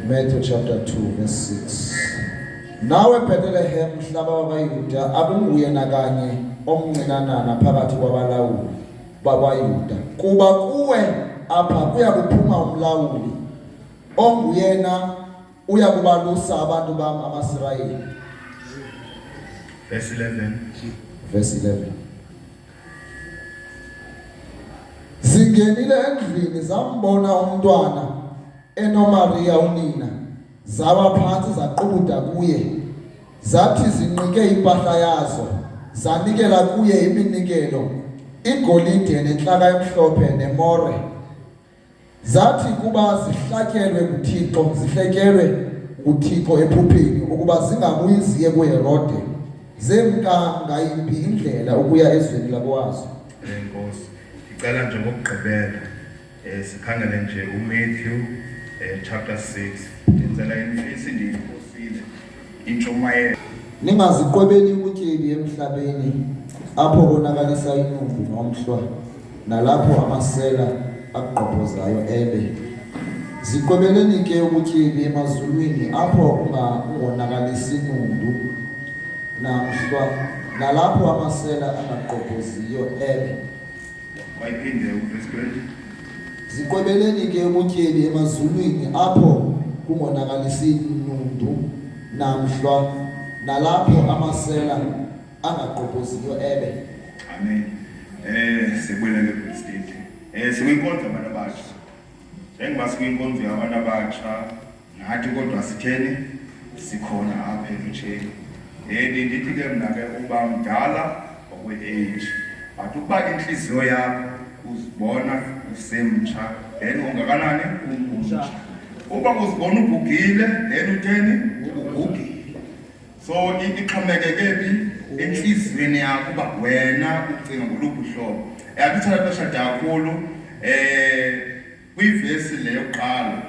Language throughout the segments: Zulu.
Matthew chapter 2 verse 6. Nawe Bethlehem mhlaba wakwaYuda akunguye nakanye omncinanana phakathi kwabalawuli bakwaYuda, kuba kuwe apha kuya kuphuma umlawuli onguyena uya kubalusa abantu bam amaSirayeli. Verse 11. Verse 11. Zingenile endlini zambona umntwana enoMaria unina, zawa phansi zaqubuda kuye, zathi zinqike impahla yazo, zanikela kuye iminikelo, igolide nenhlaka emhlophe nemore. Zathi kuba zihlatyelwe kuThixo, zihlekelwe kuThixo ephupheni, ukuba zingabuyi ziye kuHerode, zemka ngayiphi indlela ukuya ezweni lakwazo. Enkosi, ngicela nje ngokugqibela sikhangele nje uMatthew chapter 6. Ngicela imfisi ndiyiphosile intshumayelo. Ningaziqwebeli ubutyebi emhlabeni, apho konakalisa inumbi nomhlwa, nalapho amasela aqhophozayo ebe. Ziqwebeleni ke ubutyebi emazulwini, apho ungonakalisi inumbi namhlwa, nalapho amasela angaqhophoziyo ebe. Mayiphinde uVerse 20. Ziqwebeleni ke ubutyebi emazulwini, apho kungonakalisi inumbi namhlwa, nalapho amasela angaqhophoziyo ebe. Amen. Sibuyele kuVerse 20. Sikwinkonzo abantu abatsha. Njengoba sikwinkonzo yabantu abatsha, nathi kodwa sitheni sikhona apha elutsheni. Ndithi ke mna ke uba mdala okwe-age, but ukuba inhliziyo yakho uzibona usemtsha, then ungakanani umutsha. Uba uzibona ubhugile, then utheni ubhugile. So ixhomekeke phi enhliziyweni yakho uba wena ucinga ngoluphi uhlobo. Akuthatha ixesha kakhulu kwivesi le yokuqala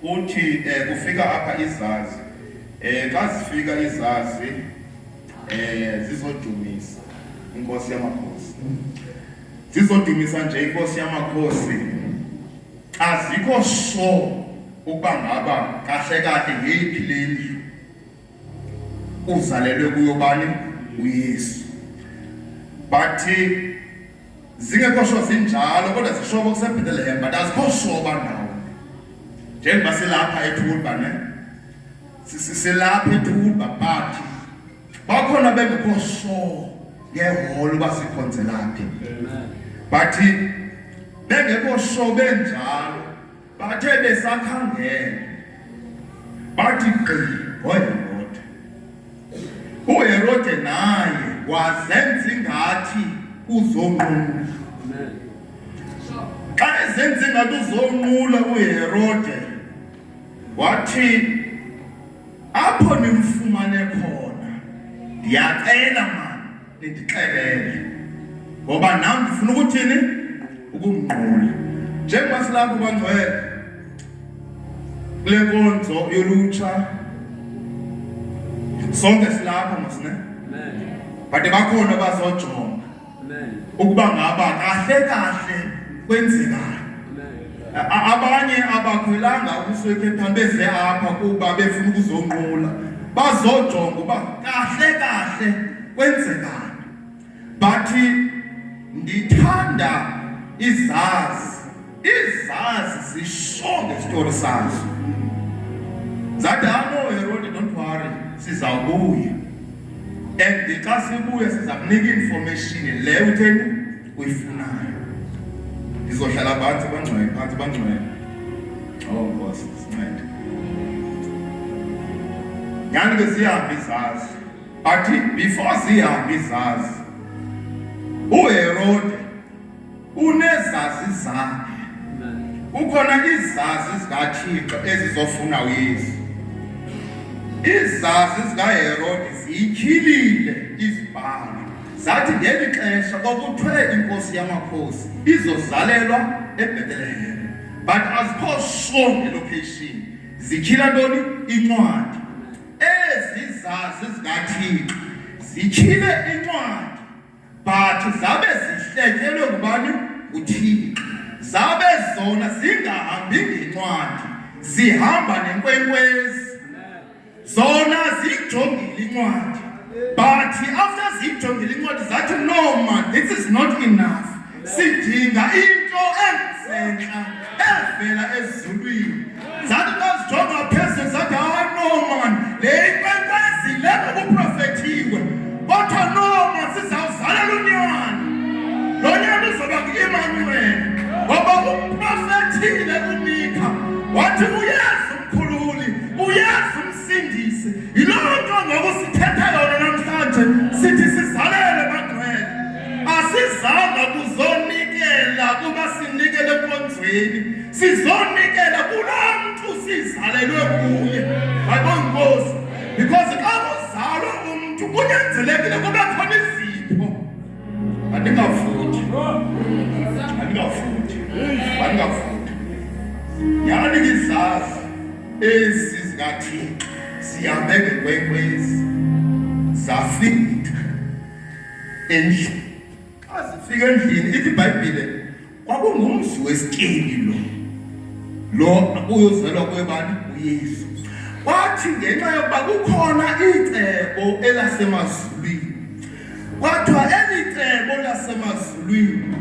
uthi kufika apha izazi. Xa zifika izazi zizodumisa inkosi yamakhosi. Zizodumisa nje inkosi yamakhosi. Azikho sure ukuba ngaba kahle kahle ngeyiphi le ndlu uzalelwe kuyo bani uYesu. But zingekho sure zinjalo, kodwa zisho kuseBethlehem, but azikho sure banawo. Njengoba silapha eThulba ne sisilapha eThulba, but bakhona bengekho sure ngeholo basikhonzelaphi. But bengekho sure benjalo, bathe besakhangela bathi uHerode. uHerode naye wazenza ingathi uzonqula. Xa ezenza ingathi uzonqula uHerode, wathi apho nimfumane khona ndiyacela mani nindixelele, ngoba nam ndifuna ukuthini ukumnqula. Njengoba silapho bangcwele kule nkonzo yolutsha, sonke silapho masine, but bakhona abazojonga ukuba ngaba kahle kahle kwenzekani. Abanye abakhwelanga ukuswekhetha beze apha kuba befuna ukuzonqula, bazojonga uba kahle kahle kwenzekani. But ndithanda izazi zisho ngestori sazo. Zathi Herode, don't worry, sizawubuya. And xa sibuya siza kunika information le utheni uyifunayo. Ndizohlala phansi bangcwele. Oh Nkosi, sincede. Nyani ke siyahamba izazi. But before siyahamba izazi, uHerode unezazi zakhe. Ukhona izazi zikaThixo ezizofuna uYesu. Izazi zikaHerode ziyityhilile izibhalo, zathi ngeli xesha kwakuthiwe inkosi yamakhosi izozalelwa eBethlehem, but azikho sure ngelocation. Zityhila ntoni? Incwadi. Ezi zazi zikaThixo zityhile incwadi, but zabe zihletyelwe ngubani? UThixo. Zabe zona zingahambi ngencwadi, zihamba nenkwenkwezi zona ziyijongile incwadi but after ziyijongile incwadi zathi no man, this is not enough, sidinga into engisentla evela ezulwini. Zathi xa zijonga phezulu zathi no man, le nkwenkwezi le kuprofethiwe kodwa no man, sizawuzalela unyana, lo nyana uzoba ngu-Emmanuel ngoba umprofethile uMikha wathi uyazi umkhululi, uyazi umsindisi. Yiloo nto ngoku sithetha yona namhlanje sithi sizalele bangcwele. Asizanga kuzonikela kuba sinikele enkonzweni, sizonikela kulaa mntu sizalelwe kuye. Yabona Nkosi, because xa kuzalwa umntu kunyanzelekile kube khona izipho. Andingafuthi yani ngizazi ezi zikaThixo zihambe ngenkwenkwezi zafika endlini. Xa zifika endlini ithi iBhayibhile kwakungumzi wesityebi lo uyozalwa kwebani uYesu. Kwathi ngenxa yokuba kukhona icebo elasemazulwini, kwathiwa eli cebo lasemazulwini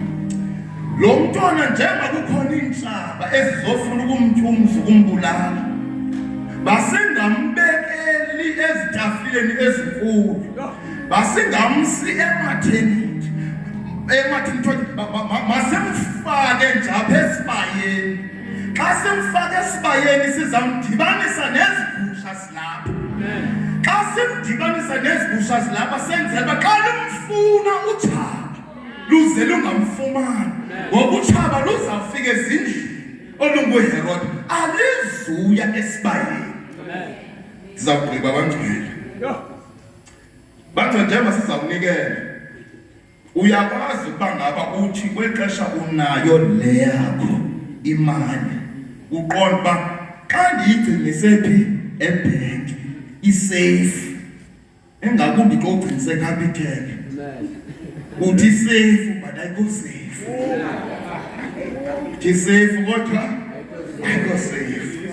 lo mntwana njengoba kukhona iintlaba ezizofuna ukumtyumza ukumbulala, basengambekeli ezitafileni ezinkulu, basengamsi emathenethi masemfake nje apha esibayeni. Xa semfake esibayeni sizamdibanisa nezigusha zilapha. Xa simdibanisa nezigusha zilapha senzela uba xa lumfuna utshaba luze lungamfumani, ngoba utshaba luzawufika ezindlini olunguHerode alizuya esibayeni. Sizawugqiba bangcwele bangcwele njengoba sizawunikela. Uyakwazi ukuba ngaba uthi kwexesha unayo le yakho imali, uqonda uba xa ndiyigcinise phi ebhenki isafe, engakumbi xa ugcinise Capitec uthi safe but ayikho safe. Uthi safe kodwa ayikho safe.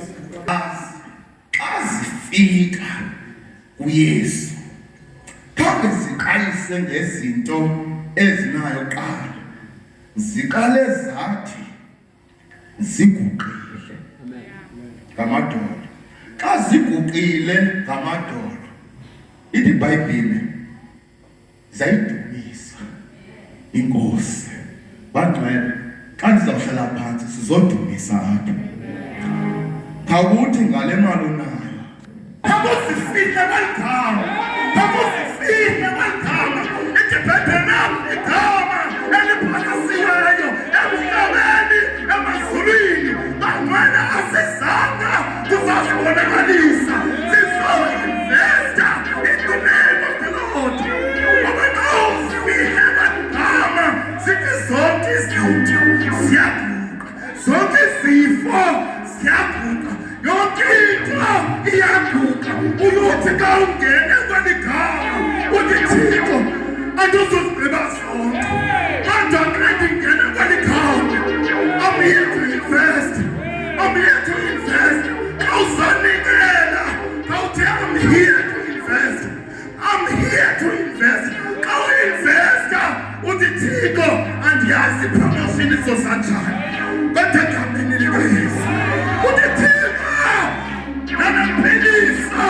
Xa zifika kuYesu khange ziqalise ngezinto ezinayo qala, ziqale zathi ziguqile ngamadolo. Xa ziguqile ngamadolo ithi iBhayibhile zayidumisa iNkosi. Bangcwele, xa ndizawuhlala phantsi sizodumisa apha. Khawuthi ngale mali unayo, khawuzifihle kwelgama, khawuzifihle kwelgama idibhedenam igama eliphakasiweyo emhlabeni emazulwini. Bangcwele, asizanga kuzazibonakalisa, sizoinvesta in the name of the Lord. Ngoba xa uzifihle kwelgama zithi zonke izinto ziyaguqa, zonke izifo ziyaguqa, yonke into iyaguqa. Uyothi xa ungene kweli gama uthi Thixo andizozigqiba zonke, kodwa xa ndingene kweli gama I'm here to invest, I'm here to invest. Xa uzanikela khawuthi I'm here to invest, I'm here to invest. Xa uinvesta uthi Thixo andiyazi promotion izosanjani kodwa egameni likaYesu uthi Thixo nanaphilisa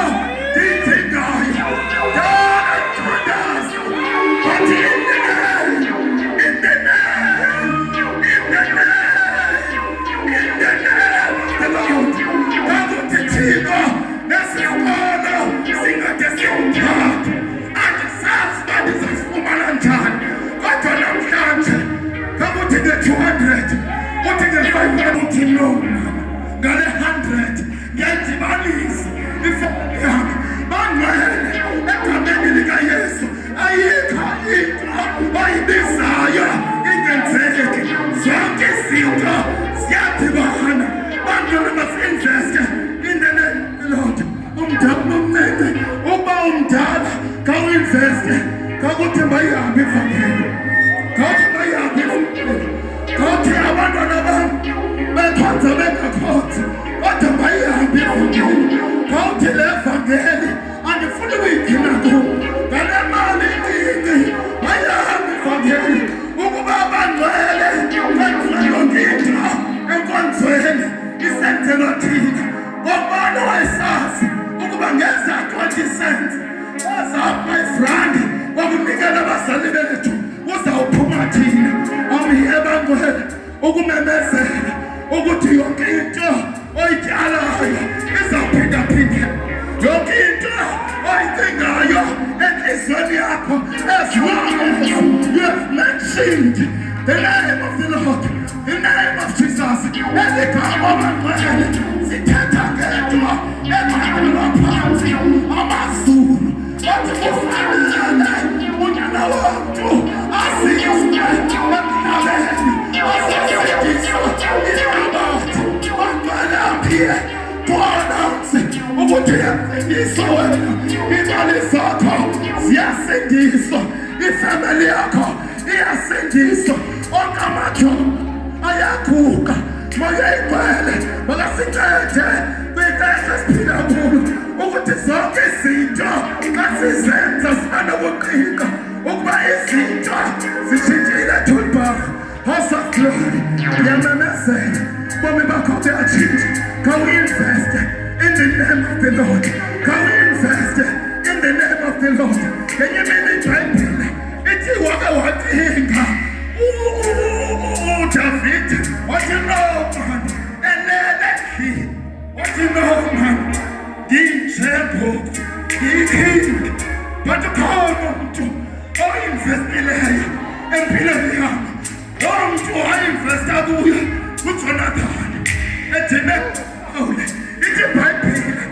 ndiyidingayo yona ithandaza but in the name of the Lord. Kakuthi Thixo nesikolo singade siwuthathe, andisazi uba ndizasifumana njani kodwa namhlanje kakuthi nge-200 uthi nge-500 uthi no ngale 100 ngendibanisa ifoni yami. Bangcwele, egameni likaYesu ayikho into oyibizayo ingenzeki, zonke izinto ziyadibana. Bangcwele, masi-investe in the name of the Lord. Umdala nomnene uba umdala khawuinveste, khawuthi mayihambe ivangeli, khawuthi mayihambe ivangeli, khawuthi abantwana bam bekhonza bengakhonzi kodwa uthi le vangeli andifuni uyigcina kum ngale mali ndingi ayami vangeli ukuba abangcwele kwenziwe yonke into enkonzweni isenzelwa thina ngokubana wayesazi ukuba ngeza 20 cents my friend wakunikela abazali bethu uzawuphuma thina amyeba ngcwele ukumemezela ukuthi yonke into oyityalayo izawuphinda-phinda yonke into oyicingayo enhliziyweni yakho as long as you have mentioned the name of the Lord, the name of Jesus, eligama abangcwele sithetha ngedwa ekhangelwa phansi amazulu athi kufanele unyana womntu azizwe emhlabeni azosindiswa ihlabathi bangcwele aphiwe to-announce ukuthi yasindiswa wena imali zakho ziyasindiswa ifamily yakho iyasindiswa onke amadoda ayaguga makayigcwele makasincede kwixesha esiphila kulo ukuthi zonke izinto kasizenza zibanokuqika ukuba izinto zishintshile thulbach House of Glory ndiyamemezela bomi bakho buyatshintsha khawuinveste in the name of the Lord khawuinveste in the name of the Lord ngenye imini iBhayibhile ithi wake wacinga David wathi no man elele endlini wathi no man ndinjengoku ndiking but khona umuntu oyinvestileyo empilweni yami umuntu oyinvesta kuyo uJonathan ethime awule ithi iBhayibhile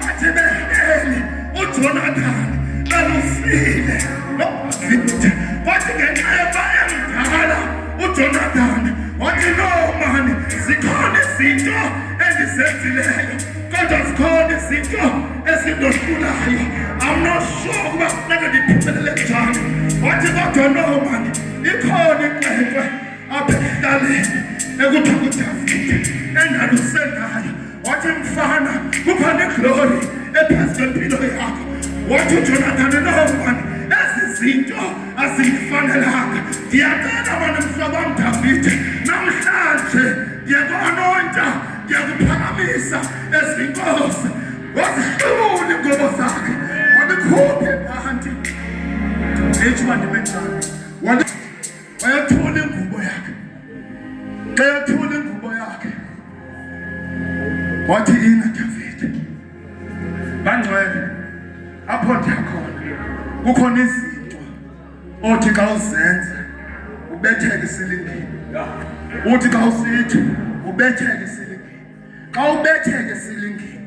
athi beheli uJonathan alufile noVictor wathi ngenxeba emdala uJonathan wathi no man zikhona izinto endizenzileyo kodwa zikhona izinto ezindohlulayo I'm not sure ukuba funeka ndiphumelele njani wathi kodwa no man ikhona inkwenkwe apha emdlaleni ekuthiwa nguDavid engalusengayo wathi mfana kukhona iglory ephezu kwempilo yakho wathi uJonathan no man ezi zinto azindifanelanga ndiyacela mani mhlobo wam David namhlanje ndiyaku-anointa ndiyakuphakamisa ezinkosi wazihluli ingubo zakhe wabikhuphe phanti ethi bandime njani wayathula ingubo yakhe xa yathula ingubo yakhe wathi ina David bangcwele apho ndiyakhona kukhona izinto othi xa uzenza ubetheke isilingini uthi xa usithi ubetheke isilingini xa ubetheke isilingini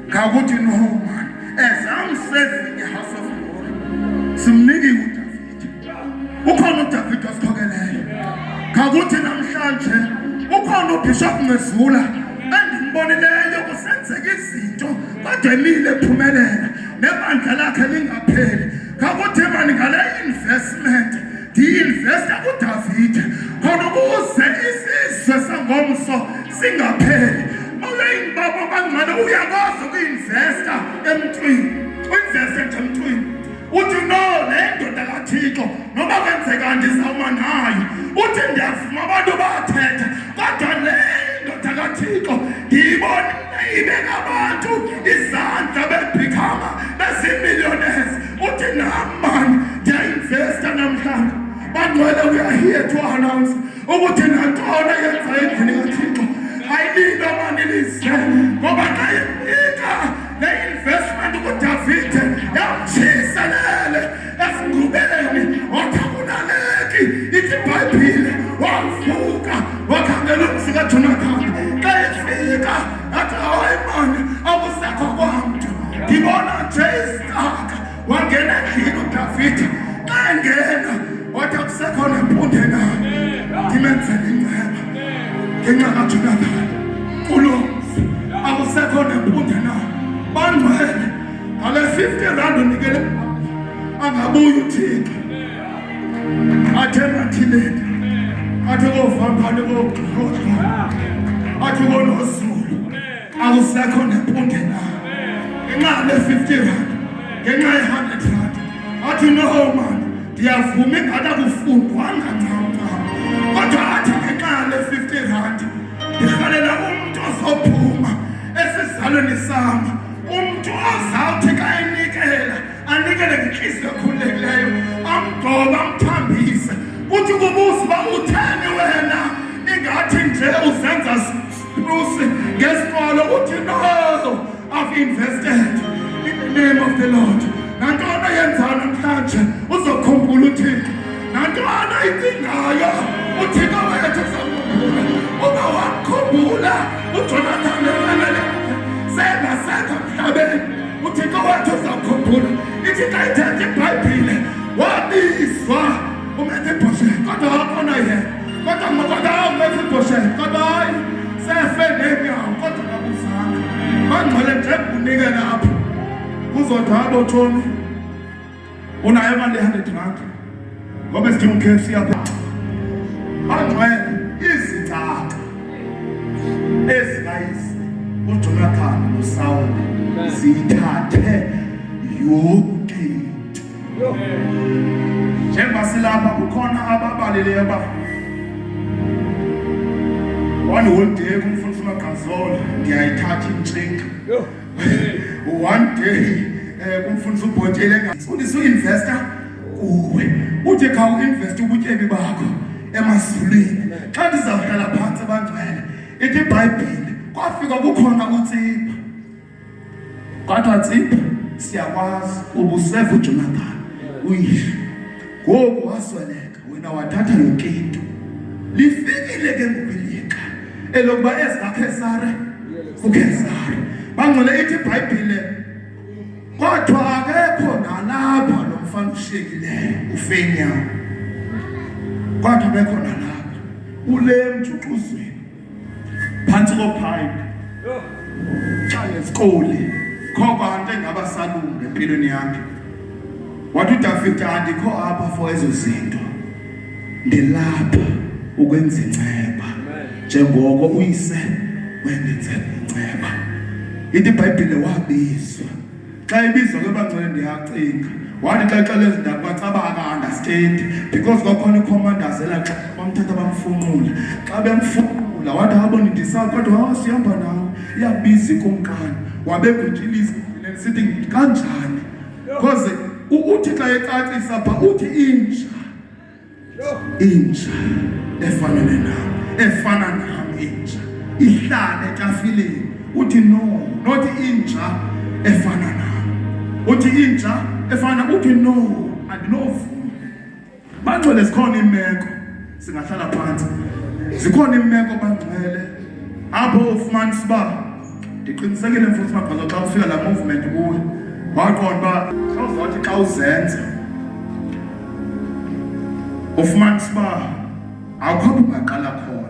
ngakuthi no man as I'm serving the house of Glory simniki uDavid ukhona uDavid wasikhokeleyo ngakuthi namhlanje ukhona uBishop Mezula endimbonileyo kusenzeka izinto kodwa emile ephumelela nebandla lakhe lingapheli ngakuthi mani ngale investment ndiyi-investa kuDavid khona ukuze isizwe sangomso singapheli uyayibaba bangcwele uyakwazi uku-investa emntwini u-investe nje emntwini uthi no le ndoda kaThixo noba kwenzeka ndizawuma nayo uthi ndiyavuma abantu bathetha kodwa le ndoda kaThixo ndiyibona ibeka abantu izandla bephikama bezimillionaires uthi namani ndiya-investa namhlanje bangcwele we are here to announce ukuthi nantona yenza endlini kaThixo ayililo mani lize ngoba xa ifika le investment kuDavid yamtshiselele esingubeni wathakunaleki ithi iBhayibhile wavuka wakhangela umzi kaJonathan xa ifika athi hayi mani akusekho kwamntu ndibona nje isitaka wangena endlini uDavid xa engena wathi akusekho nempunde na ndimenzele inceba ngenxa kaJonathan kulo mzi akusekho nempunde na bangcwele ngale 50 rand unikele angabuyi uThixo athe mathileni athi kovampani koGqoqo athi konoZulu akusekho nempunde na ngenxa le-50 rand, ngenxa ye-100 rand. Athi no man, ndiyavuma ingathi akufundwanga ncam. Kodwa athi ngenxa le-50 rand, ndirhalela umntu ozophuma esizalweni sam, umntu ozawuthi xa enikela, anikele ngenhliziyo ekhululekileyo, amgcobe amthambise. Uthi kubuza uba utheni wena ingathi nje uzenza spruce ngesikolo. Uthi no, I've invested in the name of the Lord. Nantona yenzayo namhlanje uzokhumbula uThixo. Nantona idingayo uThixo wethu uzokhumbula. Uba wakhumbula uJonathan efanele sengasenza emhlabeni, uThixo wethu uzokhumbula. Ithi xa ithetha iBhayibhile wabizwa uMephibosheth, kodwa wakhona yena. Kodwa uMephibosheth, kodwa hayi sefe neenyawo, kodwa kabuzanga. Bangcwele nje kunike lapho kuzothi abo Thomi unayo imali ye-100 rand ngoba sidinga uKFC apha. Bangcwele izicaka ezikayise uJonathan noSawuli zithathe yonke into. Njengoba silapha kukhona ababaleleyo ba one whole day kumfundisi uMagazole ndiyayithatha intshinga. One day kumfundisi uBhotile ngafundisa uinvestor kuwe. Uthi kha uinvest ubutyebi bakho emazulwini. Xa ndizawuhlala phansi bangcwele ithi iBhayibhile kwafika kukhona uTsipha. Kodwa Tsipha siyakwazi ubuseva uJonathan uyihlo. Ngoku wasweleka wena wathatha yonke into. Lifikile ke ngokulika elokuba ezakheSara uKhesari. Bangcwele ithi iBhayibhile kodwa akekho nalapha lo mfana ushiyekileyo uFenyawo. Kodwa bekho nalapha ule mjuxuzweni phansi kophayiphi xa esikole khona into engabasalunga empilweni yakhe. Wathi uDavid andikho apha for ezo zinto, ndilapha ukwenza inceba njengoko uyise wenzela inceba. Ithi iBhayibhile wabizwa. Xa ibizwa ke bangcwele ndiyacinga wathi xa ixele izindaba bacaba aka-understand because kwakhona icommanders elaxa bamthatha bamfunqula. Xa bemfunqula wathi abona indisa kodwa sihamba nawe iyabiza ikumkani wabekujilisa sithi kanjani because uthi xa ecacisa pha uthi inja efanele nawe, efana nami inja ihlale etafileni. Uthi no, not inja efana nami. Uthi inja efana, uthi no, andinofuna. Bangcwele zikhona imeko singahlala phansi, zikhona imeko bangcwele apho ufumanisa uba ndiqinisekile mfundisi Magazole xa ufika la movement kuwe waqonda uba uzawuthi xa uzenza ufumanisa uba awukho ungaqala khona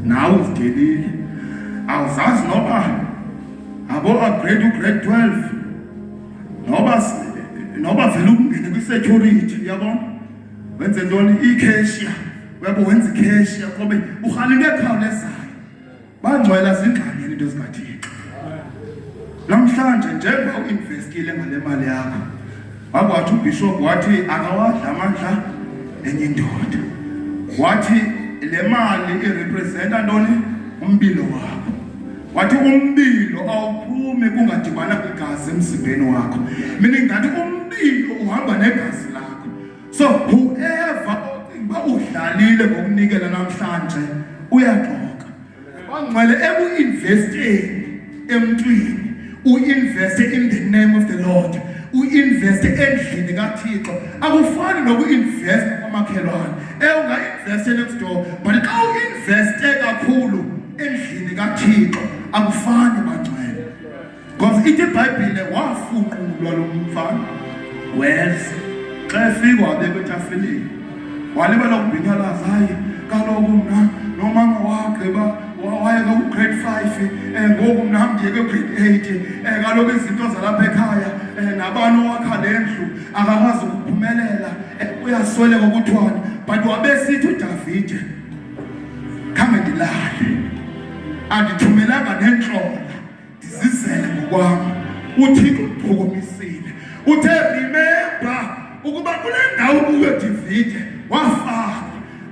nawe uzidelile. Awuzazi noba abo-grade ugrade 12 noba vele ukungene kwi-security uyabona wenze ntoni i-cashier, uyabo wenza i-cashier kobe urhala into ekhawulezayo. Bangcwela zingxamile into zikaThixo. Namhlanje njengoba uinvestile ngale mali yakho wathi uBishop wathi akawadla amandla enye indoda. Wathi le mali irepresenta ntoni? Umbilo wakho. Wathi umbilo awuphumi kungadibana kwegazi emzimbeni wakho. Meaning that umbilo uhamba negazi lakho. So whoever uba udlalile ngokunikela namhlanje uyaxoka. Bangcwele eku-investeni emntwini, u-investe in the name of the Lord, u-investe endlini kaThixo. Akufani noku-investe kwamakhelwane. Unga-investe next door, but xa u-investe kakhulu endlini kaThixo akufani bangcwele. Because ithi iBhayibhile wafunqulwa lo mfana wealth. Xa efika wabekwa etafileni walibala ukubhinyalaza, hayi kaloku mna nomama wakhe wayeka ku-grade 5 ngoku mna ndiyeke grade 8 kaloku izinto zalapha ekhaya nabani owakha le ndlu akakwazi ukuphumelela uyasweleka kuthiwani. But wabesithi uDavide khange ndilale, andithumelanga nentlola ndizizele ngokwami. uThixo uqhumisile uthe remember ukuba kule ndawo kuyo David wafaka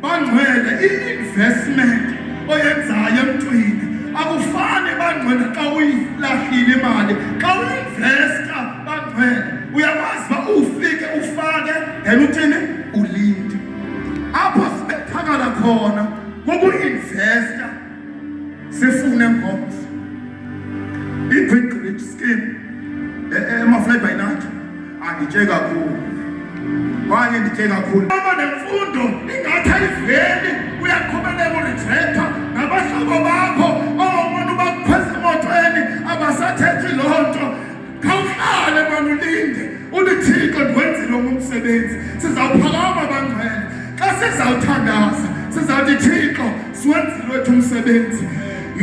bangcwele i-investment oyenzayo emntwini akufani bangcwele xa uyilahlile imali xa uinvesta bangcwele uyakwazi ba ufike ufake then uthini ulinde apho sibethakala khona ngoku-investa sifune ngomso i-quick rich scheme emafly by night anditshe kakhulu kwaye nditshe kakhulu aba nemfundo ingathi ayiveli uyaqhubeleka uritrekta nabahlobo bakho ongomona ubakukhweza emotweni abasathethi loo nto khawuhlale banulinde uLithixo ndiwenzile umsebenzi sizawuphakama bangcwele xa sizawuthandaza sizawuthi Thixo siwenzile wethu umsebenzi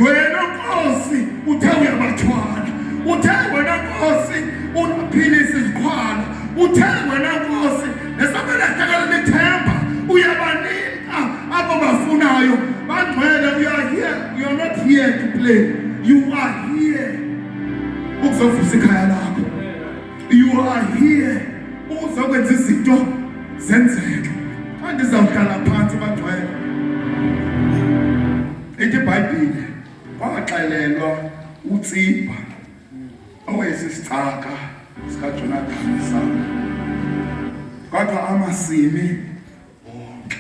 wena Nkosi uthe uyabathwala uthe wena Nkosi unaphilisa izikhwala uthe wena Nkosi nesabelethekela lithemba uyabanika abo bafunayo bangcwele you are here you are not here to play you are here ukuzovusa ikhaya lakho you are here uzokwenza izinto zenzeke andizawuhlala phansi bangcwele ithi iBhayibhile kwaxelelwa uTsipha owayesisicaka sikaJonathan Sanga kodwa amasimi wonke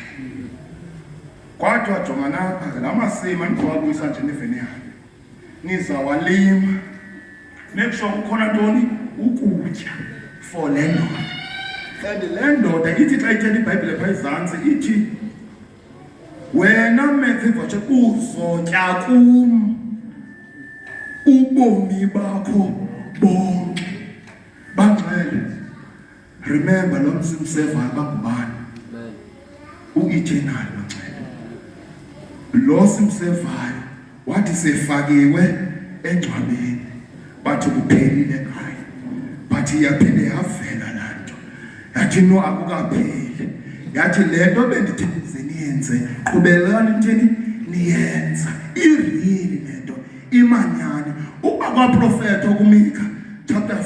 kodwa jonga napha la masimi andiwabuyisa nje neveneyana nizawalima make sure kukhona ntoni ukutya for le ndoda and le ndoda ithi xa ithetha iBhayibhile phaa izantsi ithi wena Mefiboshethi uzotya kum ubomi bakho bonke bangcwele remember lo msimsevayo bangubani u-eternal bangcwele lo simsevayo wathi sefakiwe engcwabeni bathi kuphelile ngayo bathi yaphinde yavela laa nto yathi no akukapheli yathi le nto bendithi niyenze qhubelani nthini niyenza irili le nto imanyani uba kwaprofeta ukumika chapter 5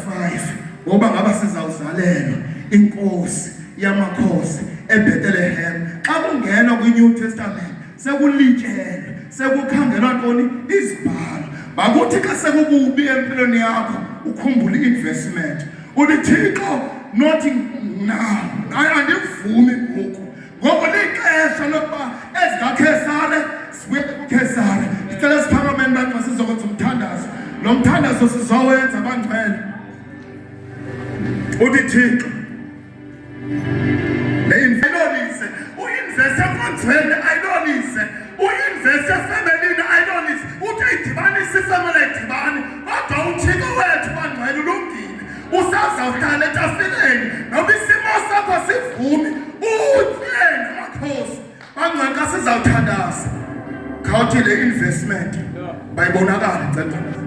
ngoba ngaba sizawuzalelwa inkosi yamakhosi eBethlehem xa kungena kwiNew Testament sekulityelwe sekukhangelwa ntoni izibhalo bakuthi xa sekukubi empilweni yakho ukhumbule investment uLithixo not now andivumi ngoku lixesha lokuba ezikaKhesare sibuye kuKhesare sicela siphakameni baxa sizokwenza umthandazo lo mthandazo sizowenza bangcwele uLithixo le ayilolise uinveste konzwele ayilolise uinveste efemelini ayilolise uthi idibanise ifemeli idibane kodwa uThixo wethu bangcwele ulungile usazawuhlala etafileni noba isimo sakho sivumi utye namakhosi bangcwele xa sizawuthandaza khawuthi le investment bayibonakala cela